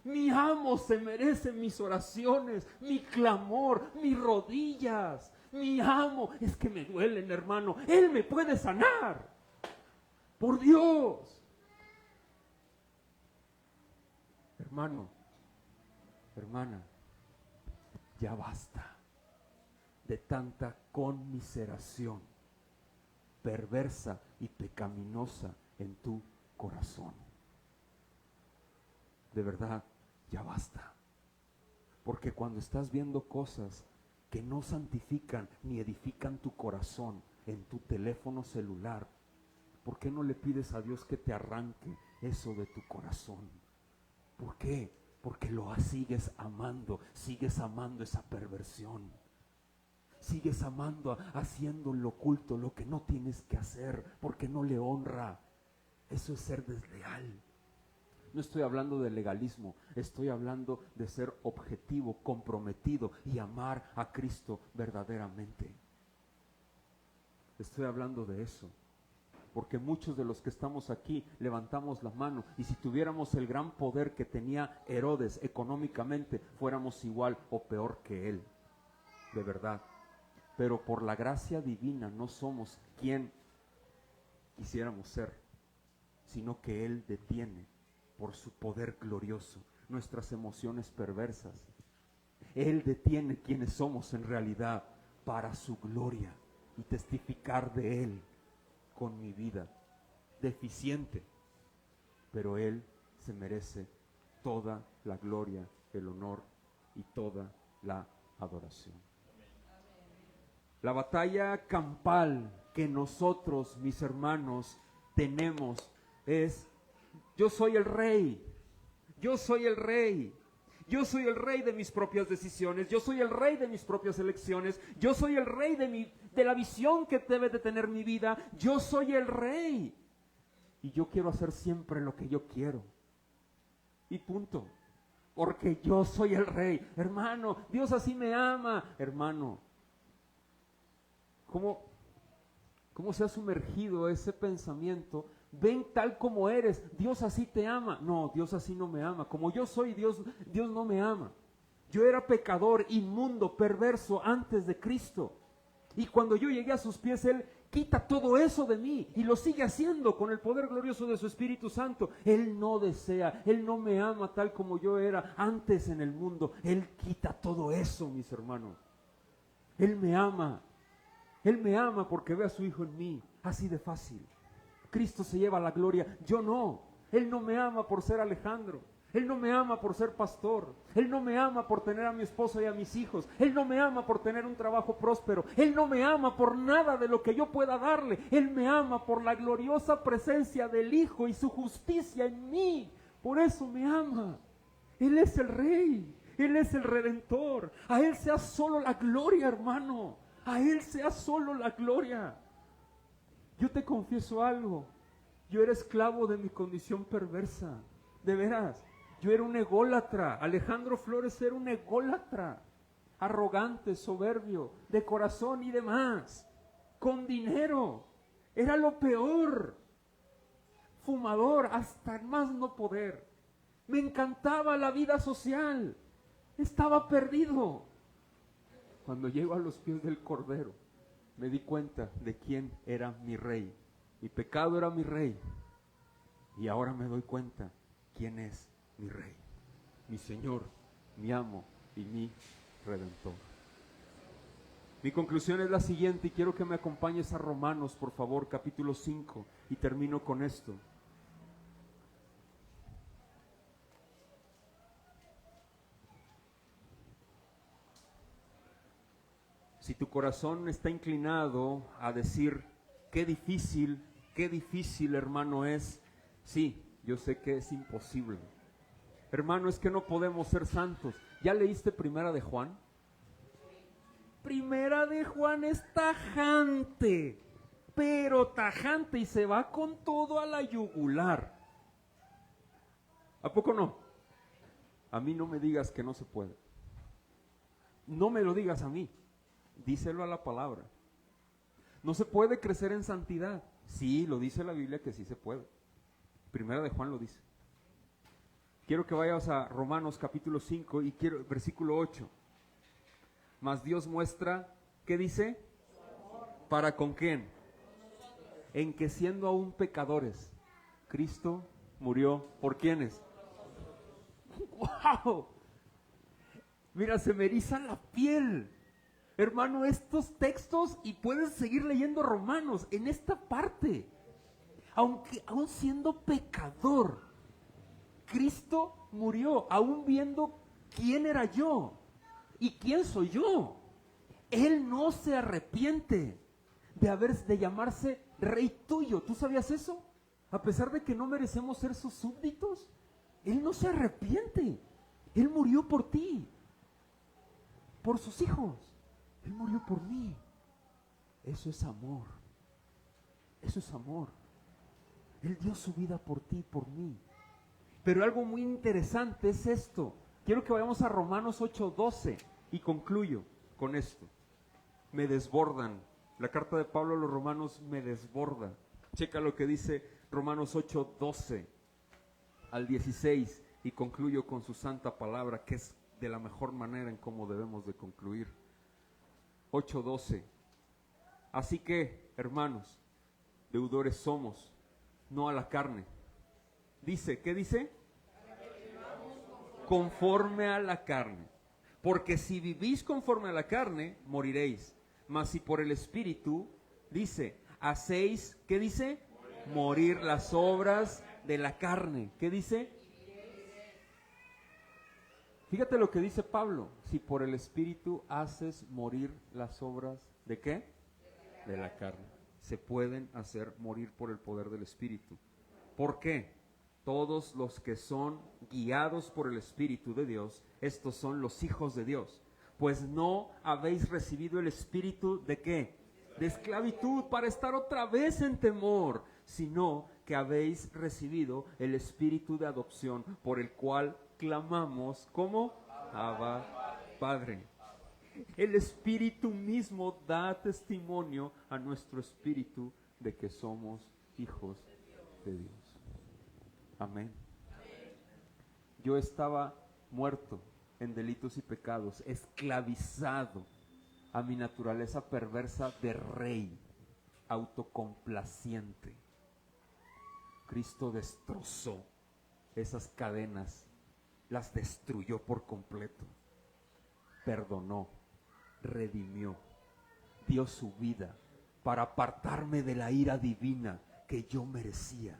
Mi amo se merece mis oraciones, mi clamor, mis rodillas. Mi amo, es que me duelen, hermano. Él me puede sanar. Por Dios. Hermano, hermana, ya basta de tanta conmiseración perversa y pecaminosa en tu corazón. De verdad, ya basta. Porque cuando estás viendo cosas que no santifican ni edifican tu corazón en tu teléfono celular, ¿por qué no le pides a Dios que te arranque eso de tu corazón? ¿Por qué? Porque lo sigues amando esa perversión. Sigues amando, haciendo en lo oculto lo que no tienes que hacer, porque no le honra. Eso es ser desleal. No estoy hablando de legalismo, estoy hablando de ser objetivo, comprometido y amar a Cristo verdaderamente. Estoy hablando de eso, porque muchos de los que estamos aquí levantamos la mano y si tuviéramos el gran poder que tenía Herodes económicamente, fuéramos igual o peor que él, de verdad. Pero por la gracia divina no somos quien quisiéramos ser, sino que Él detiene por su poder glorioso nuestras emociones perversas. Él detiene quienes somos en realidad para su gloria y testificar de Él con mi vida deficiente. Pero Él se merece toda la gloria, el honor y toda la adoración. La batalla campal que nosotros, mis hermanos, tenemos es: yo soy el rey, yo soy el rey, yo soy el rey de mis propias decisiones, yo soy el rey de mis propias elecciones, yo soy el rey de la visión que debe de tener mi vida, yo soy el rey. Y yo quiero hacer siempre lo que yo quiero. Y punto. Porque yo soy el rey. Hermano, Dios así me ama. Hermano, ¿cómo se ha sumergido ese pensamiento? Ven tal como eres, Dios así te ama. No, Dios así no me ama. Como yo soy, Dios no me ama. Yo era pecador, inmundo, perverso antes de Cristo. Y cuando yo llegué a sus pies, Él quita todo eso de mí y lo sigue haciendo con el poder glorioso de su Espíritu Santo. Él no desea, Él no me ama tal como yo era antes en el mundo. Él quita todo eso, mis hermanos. Él me ama. Él me ama porque ve a su Hijo en mí. Así de fácil. Cristo se lleva la gloria, yo no. Él no me ama por ser Alejandro. Él no me ama por ser pastor. Él no me ama por tener a mi esposa y a mis hijos. Él no me ama por tener un trabajo próspero. Él no me ama por nada de lo que yo pueda darle. Él me ama por la gloriosa presencia del Hijo y su justicia en mí. Por eso me ama. Él es el Rey. Él es el Redentor. A Él sea solo la gloria, hermano. A Él sea solo la gloria. Yo te confieso algo. Yo era esclavo de mi condición perversa. De veras. Yo era un ególatra. Alejandro Flores era un ególatra. Arrogante, soberbio, de corazón y demás. Con dinero. Era lo peor. Fumador hasta más no poder. Me encantaba la vida social. Estaba perdido. Cuando llego a los pies del Cordero, me di cuenta de quién era mi rey. Mi pecado era mi rey. Y ahora me doy cuenta quién es mi rey, mi Señor, mi amo y mi redentor. Mi conclusión es la siguiente y quiero que me acompañes a Romanos, por favor, capítulo 5, y termino con esto. Si tu corazón está inclinado a decir, qué difícil, hermano, es, sí, yo sé que es imposible. Hermano, es que no podemos ser santos. ¿Ya leíste Primera de Juan? Primera de Juan es tajante, pero tajante, y se va con todo a la yugular. ¿A poco no? A mí no me digas que no se puede. No me lo digas a mí. Díselo a la palabra. No se puede crecer en santidad. Sí, lo dice la Biblia que sí se puede. Primera de Juan lo dice. Quiero que vayas a Romanos capítulo 5 y quiero versículo 8. Mas Dios muestra, ¿qué dice? ¿Para con quién? En que siendo aún pecadores, Cristo murió por quiénes. ¡Wow! Mira, se me eriza la piel. Hermano, estos textos, y puedes seguir leyendo Romanos, en esta parte, aún siendo pecador, Cristo murió, aún viendo quién era yo y quién soy yo. Él no se arrepiente de llamarse rey tuyo. ¿Tú sabías eso? A pesar de que no merecemos ser sus súbditos, Él no se arrepiente. Él murió por ti, por sus hijos. Él murió por mí. Eso es amor. Eso es amor. Él dio su vida por ti, por mí. Pero algo muy interesante es esto. Quiero que vayamos a Romanos 8:12 y concluyo con esto. Me desbordan. La carta de Pablo a los romanos me desborda. Checa lo que dice Romanos 8:12 al 16 y concluyo con su santa palabra, que es de la mejor manera en cómo debemos de concluir. 8:12. Así que, hermanos, deudores somos, no a la carne. Dice, ¿qué dice? Conforme a la carne. Porque si vivís conforme a la carne, moriréis. Mas si por el Espíritu, dice, hacéis, ¿qué dice? Morir las obras de la carne. ¿Qué dice? Fíjate lo que dice Pablo. Si por el Espíritu haces morir las obras, ¿de qué? De la carne. Se pueden hacer morir por el poder del Espíritu. ¿Por qué? Todos los que son guiados por el Espíritu de Dios, estos son los hijos de Dios. Pues no habéis recibido el espíritu ¿de qué? De esclavitud para estar otra vez en temor, sino que habéis recibido el espíritu de adopción por el cual clamamos como Abba, Padre. El Espíritu mismo da testimonio a nuestro espíritu de que somos hijos de Dios. Amén. Yo estaba muerto en delitos y pecados, esclavizado a mi naturaleza perversa de rey, autocomplaciente. Cristo destrozó esas cadenas, las destruyó por completo, perdonó, redimió, dio su vida para apartarme de la ira divina que yo merecía.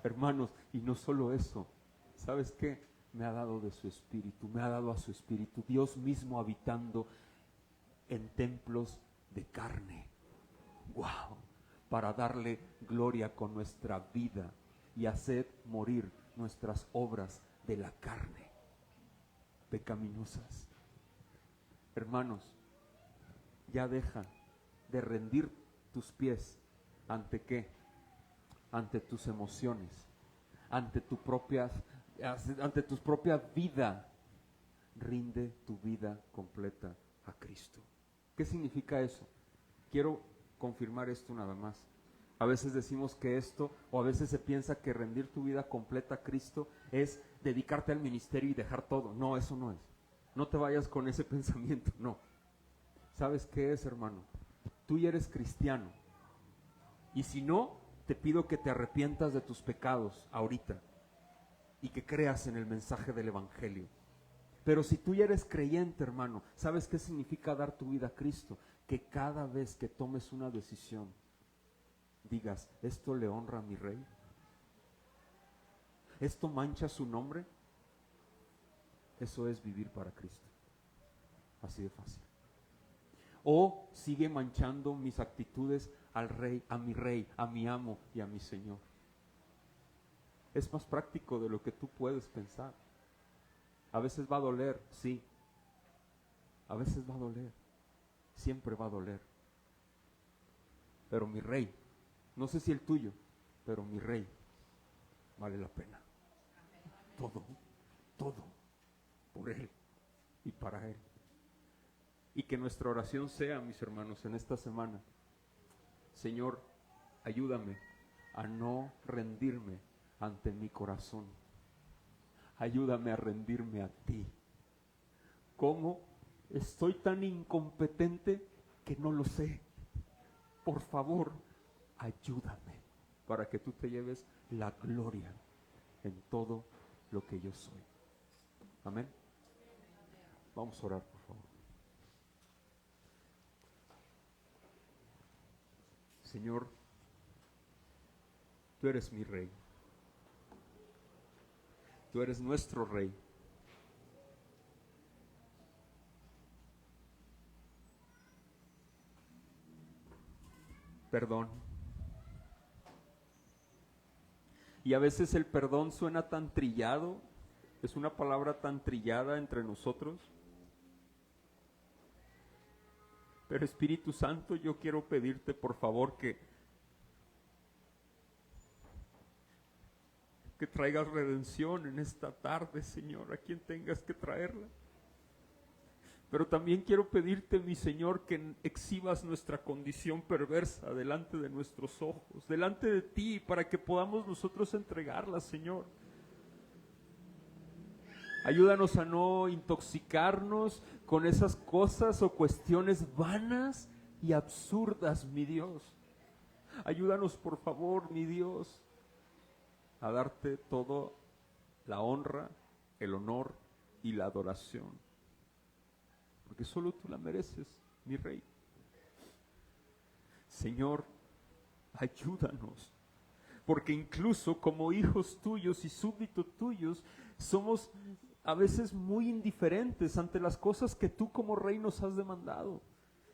Hermanos, y no solo eso, ¿sabes qué? Me ha dado de su espíritu, me ha dado a su espíritu, Dios mismo habitando en templos de carne. ¡Wow! Para darle gloria con nuestra vida y hacer morir nuestras obras de la carne pecaminosas. Hermanos, ya deja de rendir tus pies ante ¿qué? Ante tus emociones, ante tu propia vida. Rinde tu vida completa a Cristo. ¿Qué significa eso? Quiero confirmar esto nada más. A veces decimos que esto, o a veces se piensa que rendir tu vida completa a Cristo es dedicarte al ministerio y dejar todo. No, eso no es. No te vayas con ese pensamiento, no. ¿Sabes qué es, hermano? Tú ya eres cristiano. Y si no, te pido que te arrepientas de tus pecados ahorita y que creas en el mensaje del Evangelio. Pero si tú ya eres creyente, hermano, ¿sabes qué significa dar tu vida a Cristo? Que cada vez que tomes una decisión, digas, ¿esto le honra a mi Rey? ¿Esto mancha su nombre? Eso es vivir para Cristo. Así de fácil. O sigue manchando mis actitudes al Rey, a mi Rey, a mi amo y a mi Señor. Es más práctico de lo que tú puedes pensar. A veces va a doler, sí. A veces va a doler. Siempre va a doler. Pero mi Rey, no sé si el tuyo, pero mi Rey vale la pena. Todo, todo, por Él y para Él. Y que nuestra oración sea, mis hermanos, en esta semana, Señor, ayúdame a no rendirme ante mi corazón. Ayúdame a rendirme a ti. ¿Cómo? Estoy tan incompetente que no lo sé. Por favor, ayúdame para que tú te lleves la gloria en todo lo que yo soy. Amén. Vamos a orar, por favor. Señor, tú eres mi Rey. Tú eres nuestro Rey. Perdón. Y a veces el perdón suena tan trillado, es una palabra tan trillada entre nosotros. Pero Espíritu Santo, yo quiero pedirte por favor que traigas redención en esta tarde, Señor, a quien tengas que traerla. Pero también quiero pedirte, mi Señor, que exhibas nuestra condición perversa delante de nuestros ojos, delante de ti, para que podamos nosotros entregarla, Señor. Ayúdanos a no intoxicarnos con esas cosas o cuestiones vanas y absurdas, mi Dios. Ayúdanos, por favor, mi Dios, a darte toda la honra, el honor y la adoración. Porque solo tú la mereces, mi Rey. Señor, ayúdanos. Porque incluso como hijos tuyos y súbditos tuyos, somos a veces muy indiferentes ante las cosas que tú como Rey nos has demandado.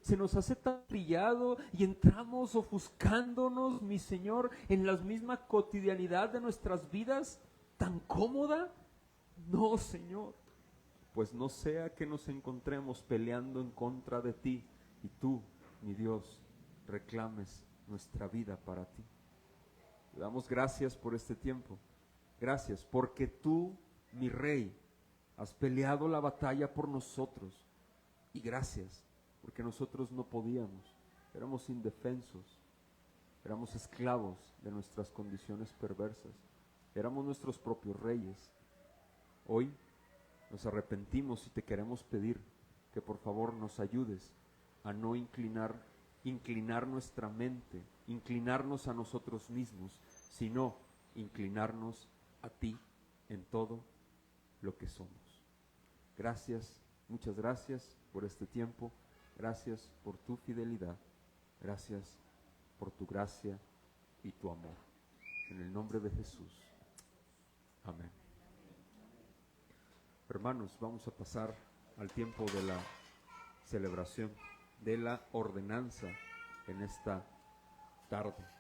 Se nos hace tan trillado y entramos ofuscándonos, mi Señor, en la misma cotidianidad de nuestras vidas, tan cómoda. No, Señor, pues no sea que nos encontremos peleando en contra de ti y tú, mi Dios, reclames nuestra vida para ti. Te damos gracias por este tiempo. Gracias porque tú, mi Rey, has peleado la batalla por nosotros. Y gracias porque nosotros no podíamos. Éramos indefensos. Éramos esclavos de nuestras condiciones perversas. Éramos nuestros propios reyes. Hoy nos arrepentimos y te queremos pedir que por favor nos ayudes a no inclinar nuestra mente, inclinarnos a nosotros mismos, sino inclinarnos a ti en todo lo que somos. Gracias, muchas gracias por este tiempo, gracias por tu fidelidad, gracias por tu gracia y tu amor. En el nombre de Jesús. Amén. Hermanos, vamos a pasar al tiempo de la celebración, de la ordenanza en esta tarde.